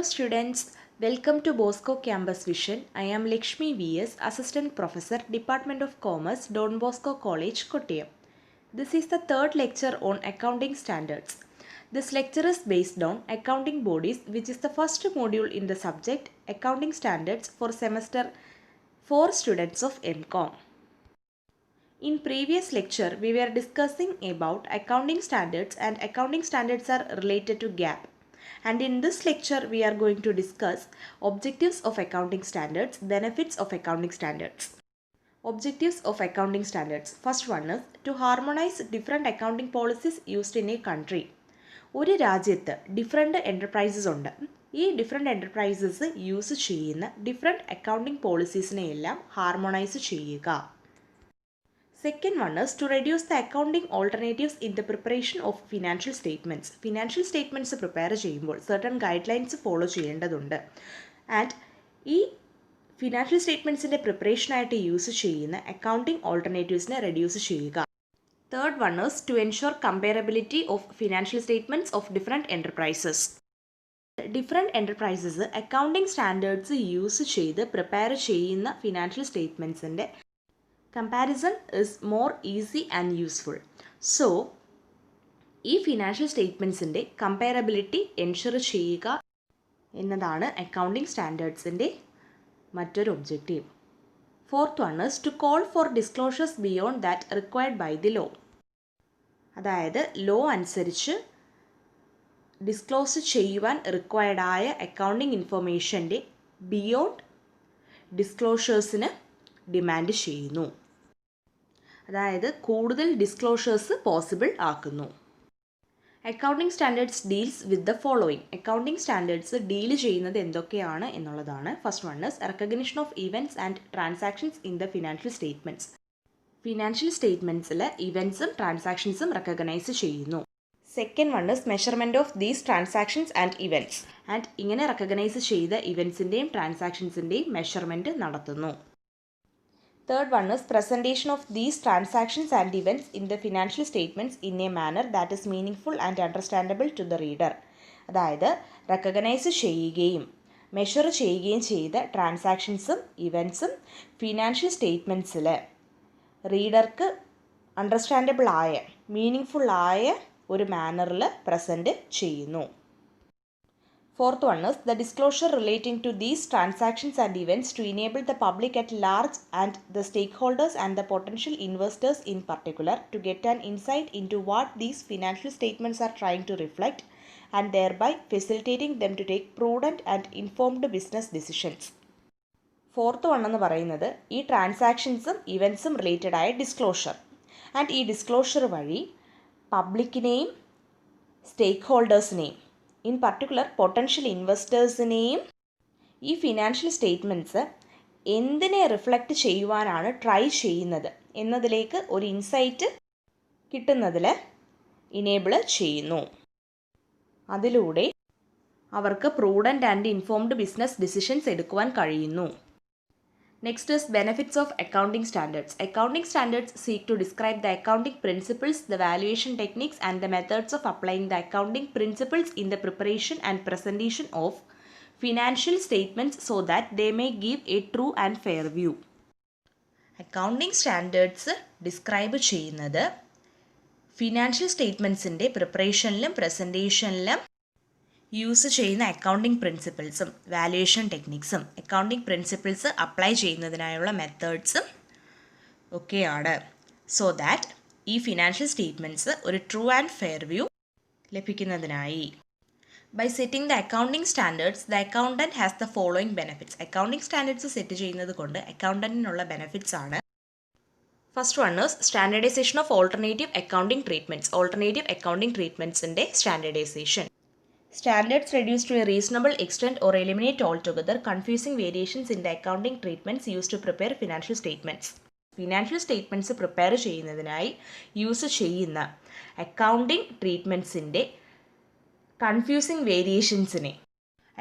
Hello students, welcome to Bosco Campus Vision. I am Lakshmi VS, Assistant Professor, Department of Commerce, Don Bosco College, Kottayam. This is the third lecture on accounting standards. This lecture is based on accounting bodies, which is the first module in the subject accounting standards for semester 4 students of MCOM. In previous lecture, we were discussing about accounting standards and accounting standards are related to GAAP. And in this lecture, we are going to discuss objectives of accounting standards, benefits of accounting standards. Objectives of accounting standards. First one is to harmonize different accounting policies used in a country. ഒരു രാജ്യത്ത് different enterprises ഉണ്ട്. ഈ different enterprises use ചെയ്യുന്ന different accounting പോളിസീസിനെ എല്ലാം harmonise ചെയ്യുക. Second one is to reduce the accounting alternatives in the preparation of financial statements. Financial statements prepare ചെയ്യുമ്പോൾ certain guidelines follow ചെയ്യേണ്ടതുണ്ട്. And ഈ ഫിനാൻഷ്യൽ സ്റ്റേറ്റ്മെൻറ്റ്സിൻ്റെ പ്രിപ്പറേഷനായിട്ട് യൂസ് ചെയ്യുന്ന accounting ഓൾട്ടർനേറ്റീവ്സിനെ reduce ചെയ്യുക. Third one is to ensure comparability of financial statements of different enterprises. Different enterprises accounting standards use ചെയ്ത് prepare ചെയ്യുന്ന financial സ്റ്റേറ്റ്മെൻറ്റ്സിൻ്റെ comparison is more easy and useful. So, ഈ financial സ്റ്റേറ്റ്മെൻറ്റ്സിൻ്റെ comparability ensure ചെയ്യുക എന്നതാണ് accounting സ്റ്റാൻഡേർഡ്സിൻ്റെ മറ്റൊരു objective. Fourth one is to call for disclosures beyond that required by the law. അതായത് ലോ അനുസരിച്ച് ഡിസ്ക്ലോസ് ചെയ്യുവാൻ റിക്വയർഡായ അക്കൗണ്ടിംഗ് ഇൻഫർമേഷൻ്റെ ബിയോണ്ട് ഡിസ്ക്ലോഷേഴ്സിന് ഡിമാൻഡ് ചെയ്യുന്നു. അതായത് കൂടുതൽ ഡിസ്ക്ലോഷേഴ്സ് പോസിബിൾ ആക്കുന്നു. Accounting standards deals with the following. Accounting standards deal ചെയ്യുന്നത് എന്തൊക്കെയാണ് എന്നുള്ളതാണ്. First one is recognition of events and transactions in the financial statements. Financial സ്റ്റേറ്റ്മെൻറ്റ്സിൽ ഇവൻറ്റ്സും ട്രാൻസാക്ഷൻസും റെക്കഗ്നൈസ് ചെയ്യുന്നു. Second one is measurement of these transactions and events. And ഇങ്ങനെ recognise ചെയ്ത ഇവൻറ്റ്സിൻ്റെയും ട്രാൻസാക്ഷൻസിൻ്റെയും മെഷർമെൻറ്റ് നടത്തുന്നു. Third one is presentation of these transactions and events in the financial statements in a manner that is meaningful and understandable to the reader. അതായത് recognise ചെയ്യുകയും measure ചെയ്യുകയും ചെയ്ത ട്രാൻസാക്ഷൻസും ഇവൻറ്റ്സും financial സ്റ്റേറ്റ്മെൻറ്റ്സിൽ റീഡർക്ക് understandable ആയ മീനിങ് ആയ ഒരു മാനറിൽ പ്രസൻറ്റ് ചെയ്യുന്നു. Fourth one is the disclosure relating to these transactions and events to enable the public at large and the stakeholders and the potential investors in particular to get an insight into what these financial statements are trying to reflect and thereby facilitating them to take prudent and informed business decisions. Fourth one എന്ന് പറയുന്നത് ഈ ട്രാൻസാക്ഷൻസും ഇവൻറ്റ്സും related ആയ disclosure. And ഈ disclosure വഴി പബ്ലിക്കിനെയും സ്റ്റേക്ക് ഹോൾഡേഴ്സിനെയും in particular potential ഇൻവെസ്റ്റേഴ്സിനെയും ഈ financial statements എന്തിനെ reflect ചെയ്യുവാനാണ് try ചെയ്യുന്നത് എന്നതിലേക്ക് ഒരു ഇൻസൈറ്റ് കിട്ടുന്നതിൽ ഇനേബിൾ ചെയ്യുന്നു. അതിലൂടെ അവർക്ക് prudent and informed business decisions എടുക്കുവാൻ കഴിയുന്നു. Next is benefits of accounting standards. Accounting standards seek to describe the accounting principles, the valuation techniques and the methods of applying the accounting principles in the preparation and presentation of financial statements so that they may give a true and fair view. Accounting standards describe ചെയ്യുന്നത് financial സ്റ്റേറ്റ്മെൻറ്റ്സിൻ്റെ പ്രിപ്പറേഷനിലും പ്രസൻറ്റേഷനിലും use ചെയ്യുന്ന accounting പ്രിൻസിപ്പിൾസും valuation ടെക്നിക്സും accounting principles apply ചെയ്യുന്നതിനായുള്ള മെത്തേഡ്സും ഒക്കെയാണ്. സോ ദാറ്റ് ഈ ഫിനാൻഷ്യൽ സ്റ്റേറ്റ്മെൻറ്റ്സ് ഒരു ട്രൂ ആൻഡ് ഫെയർ വ്യൂ ലഭിക്കുന്നതിനായി. By setting the accounting standards the accountant has the following benefits. Accounting standards set ചെയ്യുന്നത് കൊണ്ട് അക്കൗണ്ടൻറ്റിനുള്ള ബെനിഫിറ്റ്സ് ആണ്. First one is standardisation of alternative accounting treatments. Alternative accounting ട്രീറ്റ്മെൻറ്റ്സിൻ്റെ standardisation. Standards reduce to a reasonable extent or eliminate altogether confusing variations in the accounting treatments used to prepare financial statements. Financial statements prepare ചെയ്യുന്നതിനായി use ചെയ്യുന്ന accounting ട്രീറ്റ്മെൻറ്റ്സിൻ്റെ confusing വേരിയേഷൻസിനെ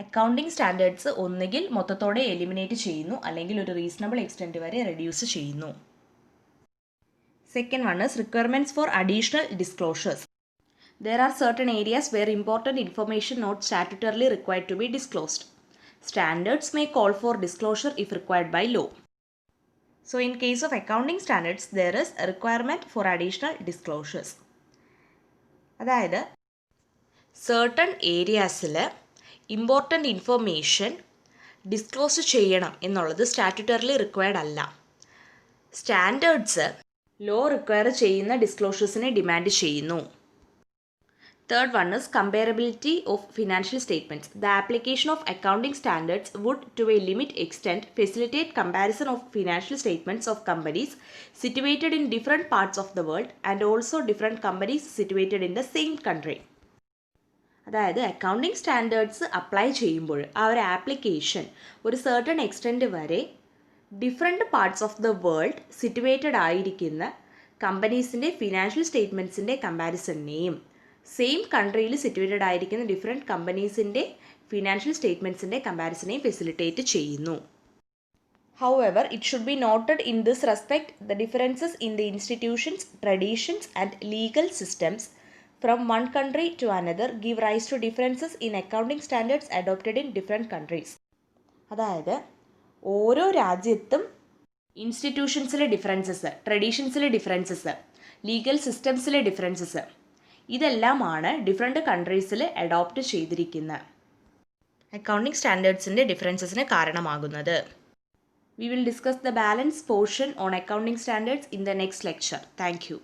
accounting standards ഒന്നുകിൽ മൊത്തത്തോടെ eliminate ചെയ്യുന്നു അല്ലെങ്കിൽ ഒരു reasonable extent വരെ reduce ചെയ്യുന്നു. Second one is requirements for additional disclosures. There are certain areas where important information not statutorily required to be disclosed. Standards may call for disclosure if required by law. So in case of accounting standards, there is a requirement for additional disclosures. അതായത് certain areasൽ important information disclose ചെയ്യണം എന്നുള്ളത് സ്റ്റാറ്റ്യൂട്ടറിലി required അല്ല. Standards law require ചെയ്യുന്ന ഡിസ്ക്ലോഷേഴ്സിനെ demand ചെയ്യുന്നു. Third one is comparability of financial statements. The application of accounting standards would, to a limit extent, facilitate comparison of financial statements of companies situated in different parts of the world and also different companies situated in the same country. അതായത് accounting standards apply ചെയ്യുമ്പോൾ ആ ഒരു application ഒരു certain extent വരെ different parts of the world situated ആയിരിക്കുന്ന കമ്പനീസിൻ്റെ financial സ്റ്റേറ്റ്മെൻറ്റ്സിൻ്റെ കമ്പാരിസണിനെയും same കൺട്രിയിൽ situated ആയിരിക്കുന്ന different കമ്പനീസിൻ്റെ financial സ്റ്റേറ്റ്മെൻറ്റ്സിൻ്റെ കമ്പാരിസണെയും facilitate ചെയ്യുന്നു. However, it should be noted in this respect the differences in the institutions, traditions and legal systems from one country to another give rise to differences in accounting standards adopted in different countries. അതായത് ഓരോ രാജ്യത്തും ഇൻസ്റ്റിറ്റ്യൂഷൻസിലെ differences, ട്രഡീഷൻസിലെ differences, legal സിസ്റ്റംസിലെ differences ഇതെല്ലാമാണ് different കൺട്രീസിൽ adopt ചെയ്തിരിക്കുന്ന accounting സ്റ്റാൻഡേർഡ്സിൻ്റെ ഡിഫറൻസസിന് കാരണമാകുന്നത്. We will discuss the balance portion on accounting standards in the next lecture. Thank you.